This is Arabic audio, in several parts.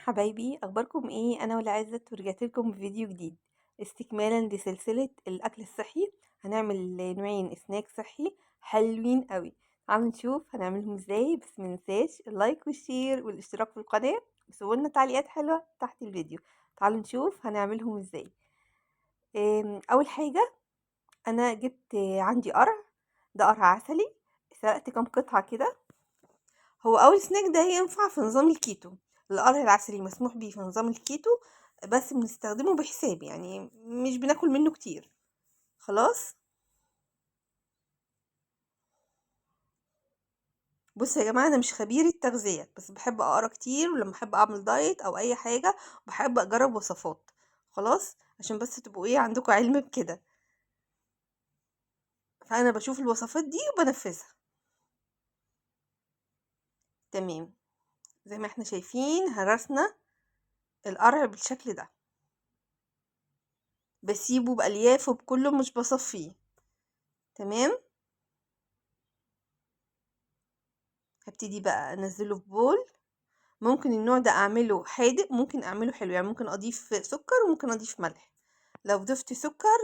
حبايبي اخباركم ايه؟ انا ولا عزت ورجعت لكم بفيديو جديد استكمالا لسلسله الاكل الصحي. هنعمل نوعين سناك صحي حلوين قوي. تعالوا نشوف هنعملهم ازاي، بس مننساش اللايك والشير والاشتراك في القناه وسيبوا لنا تعليقات حلوه تحت الفيديو. تعالوا نشوف هنعملهم ازاي. اول حاجه انا جبت عندي قرع. ده قرع عسلي. سلقت كام قطعه كده. هو أول سناك ده ينفع في نظام الكيتو. القرع العسلي مسموح بيه في نظام الكيتو، بس بنستخدمه بحساب، يعني مش بناكل منه كتير. خلاص. بصوا يا جماعة، أنا مش خبيرة تغذية، بس بحب أقرأ كتير، ولما أحب أعمل دايت أو أي حاجة بحب أجرب وصفات. خلاص، عشان بس تبقوا ايه عندكم علم بكده. فأنا بشوف الوصفات دي وبنفذها. تمام. زي ما احنا شايفين هرسنا القرع بالشكل ده، بسيبه بأليافه بكله، مش بصفيه. تمام. هبتدي بقى انزله في بول. ممكن النوع ده اعمله حادق، ممكن اعمله حلو، يعني ممكن اضيف سكر وممكن اضيف ملح. لو ضفت سكر،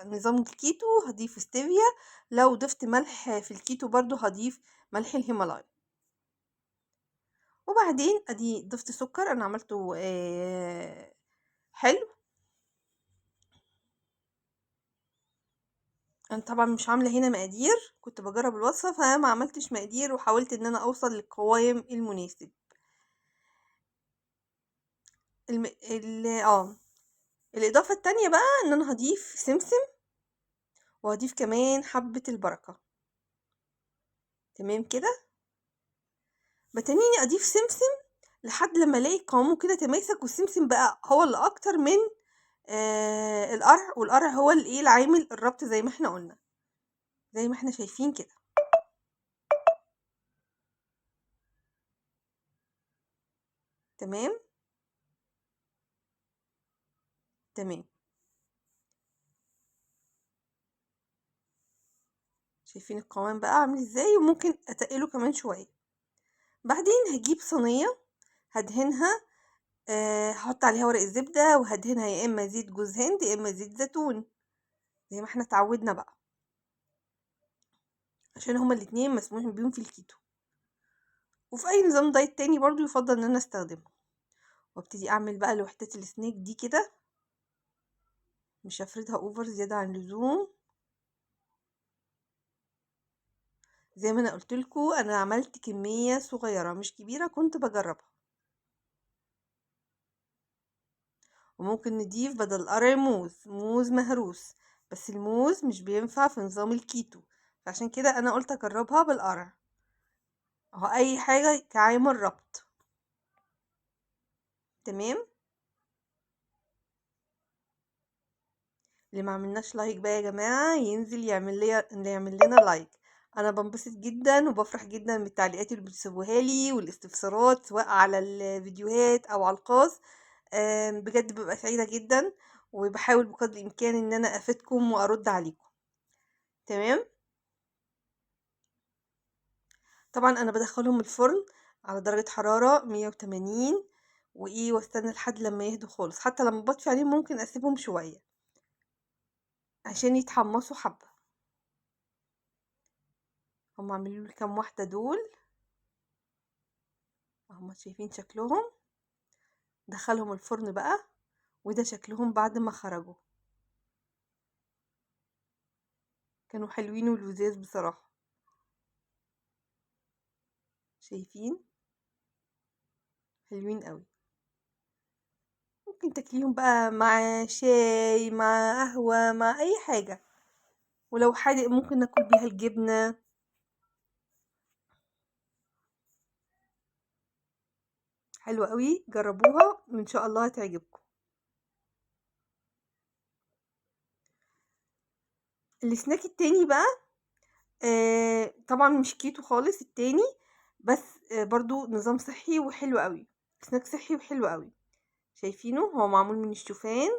نظام الكيتو هضيف ستيفيا. لو ضفت ملح في الكيتو برضو هضيف ملح الهيمالايا. وبعدين ادي ضفت سكر، انا عملته حلو. انا طبعا مش عامله هنا مقادير، كنت بجرب الوصفه فما عملتش مقادير، وحاولت ان انا اوصل للقوام المناسب. الم... ال... اه الإضافة التانية بقى إن أنا هضيف سمسم، وهضيف كمان حبة البركة. تمام كده. بتنيني أضيف سمسم لحد لما ألاقي قوامه كده تماسك، والسمسم بقى هو اللي أكتر من القرع، والقرع هو اللي إيه العامل الربط زي ما احنا قلنا، زي ما احنا شايفين كده. تمام. تمام. شايفين القوام بقى عامل ازاي، وممكن أتقله كمان شوية. بعدين هجيب صينية هدهنها. هحط عليها ورق الزبدة، وهدهنها يا إما زيت جوز هند يا إما زيت زيتون، زي ما احنا اتعودنا بقى، عشان هما الاتنين مسموح بيهم في الكيتو، وفي اي نظام دايت تاني برضو يفضل ان انا استخدمه. وابتدي اعمل بقى لوحدات السناك دي كده، مش هفردها اوفر زيادة عن اللزوم. زي ما انا قلت لكم، انا عملت كمية صغيرة مش كبيرة كنت بجربها. وممكن نضيف بدل القرع موز مهروس، بس الموز مش بينفع في نظام الكيتو، فعشان كده انا قلت اجربها بالقرع. اهو اي حاجة كعامل ربط. تمام. اللي ما عملناش لايك بقى يا جماعة ينزل يعمل لنا لايك. انا بنبسط جدا وبفرح جدا بالتعليقات اللي بتسيبوها لي والاستفسارات، سواء على الفيديوهات او على الخاص. بجد ببقى سعيدة جدا، وبحاول بقدر الامكان ان انا افيدكم وارد عليكم. تمام. طبعا انا بدخلهم الفرن على درجة حرارة 180، واستنى لحد لما يهدوا خالص. حتى لما بطفي عليهم ممكن اسيبهم شوية عشان يتحمصوا حبة. هم عملوا لي كام واحدة دول، هم شايفين شكلهم. دخلهم الفرن بقى، وده شكلهم بعد ما خرجوا. كانوا حلوين ولذاذ بصراحة. شايفين حلوين قوي. ممكن تاكليهم بقى مع شاي، مع قهوة، مع اي حاجة. ولو حادق ممكن ناكل بيها الجبنة. حلوة قوي، جربوها وان شاء الله هتعجبكم. السناك التاني بقى طبعا مش كيتو خالص التاني، بس برضو نظام صحي وحلو قوي. سناك صحي وحلو قوي. شايفينه هو معمول من الشوفان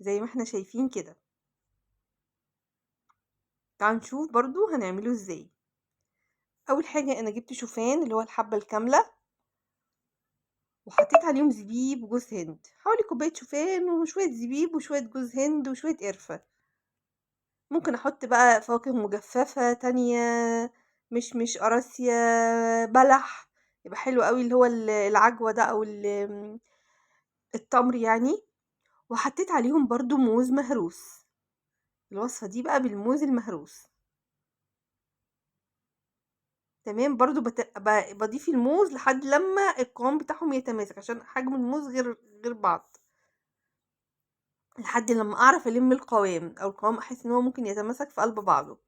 زي ما احنا شايفين كده. تعالوا نشوف برضو هنعمله ازاي. اول حاجة انا جبت شوفان اللي هو الحبة الكاملة. وحطيت عليهم زبيب وجوز هند، حوالي كوباية شوفان وشوية زبيب وشوية جوز هند وشوية قرفة. ممكن احط بقى فواكه مجففة تانية، مش قراصية، بلح، يبقى حلو قوي، اللي هو العجوة ده او التمر يعني. وحطيت عليهم برضو موز مهروس، الوصفة دي بقى بالموز المهروس. تمام، برضو بضيف الموز لحد لما القوام بتاعهم يتماسك، عشان حجم الموز غير بعض، لحد لما اعرف الم القوام، او القوام احس ان هو ممكن يتماسك في قلب بعضه.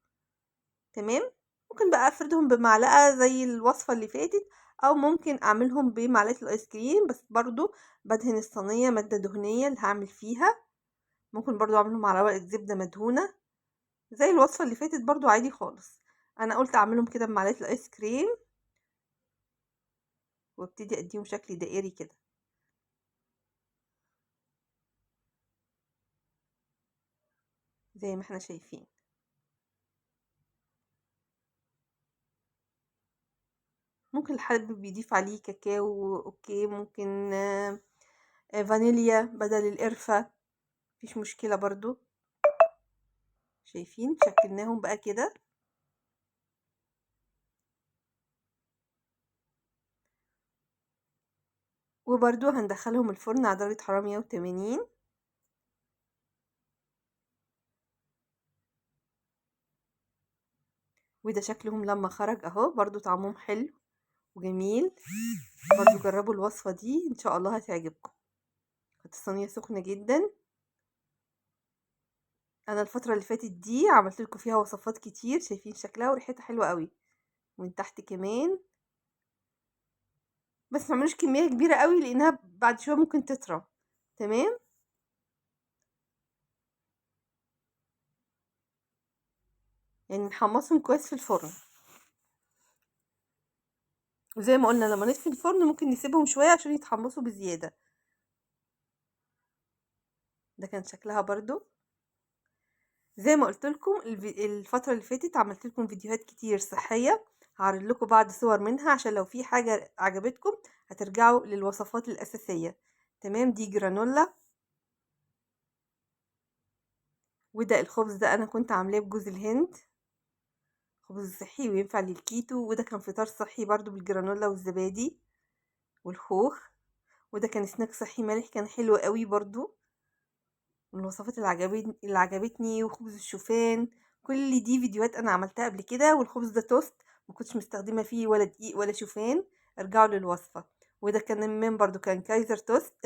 تمام. ممكن بقى افردهم بمعلقة زي الوصفة اللي فاتت، او ممكن اعملهم بمعلقة الايس كريم، بس برضو بدهن الصينية مادة دهنية اللي هعمل فيها. ممكن برضو اعملهم على ورقة زبدة مدهونة زي الوصفة اللي فاتت برضو عادي خالص. انا قلت اعملهم كده بمعلقة الايس كريم، وابتدي اديهم شكل دائري كده زي ما احنا شايفين. ممكن اللي حابب يضيف عليه كاكاو اوكي، ممكن فانيليا بدل القرفة، مفيش مشكلة برضو. شايفين شكلناهم بقى كده. وبرضو هندخلهم الفرن على درجة حرارة 180. وده شكلهم لما خرج اهو، برضو طعمهم حلو وجميل. برضو جربوا الوصفة دي ان شاء الله هتعجبكم. كانت الصينية سخنة جدا. انا الفترة اللي فاتت دي عملت لكم فيها وصفات كتير، شايفين شكلها وريحتها حلوة قوي من تحت كمان. بس ما تعملوش كمية كبيرة قوي لانها بعد شوية ممكن تطرى. تمام. يعني نحمصهم كويس في الفرن، وزي ما قلنا لما نطفي الفرن ممكن نسيبهم شوية عشان يتحمصوا بزيادة. ده كان شكلها برضو. زي ما قلت لكم الفترة اللي فاتت عملت لكم فيديوهات كتير صحية، هعرض لكم بعض صور منها عشان لو في حاجة عجبتكم هترجعوا للوصفات الأساسية. تمام. دي جرانولا، وده الخبز ده أنا كنت عاملاه بجوز الهند، خبز صحي وينفع للكيتو. وده كان فطار صحي برضو بالجرانولا والزبادي والخوخ. وده كان سناك صحي مالح كان حلو قوي برضو، من الوصفات اللي عجبتني. وخبز الشوفان، كل دي فيديوهات انا عملتها قبل كده. والخبز ده توست، ما كنتش مستخدمه فيه ولا دقيق ولا شوفان، ارجعوا للوصفه. وده كان من برضو كان كايزر توست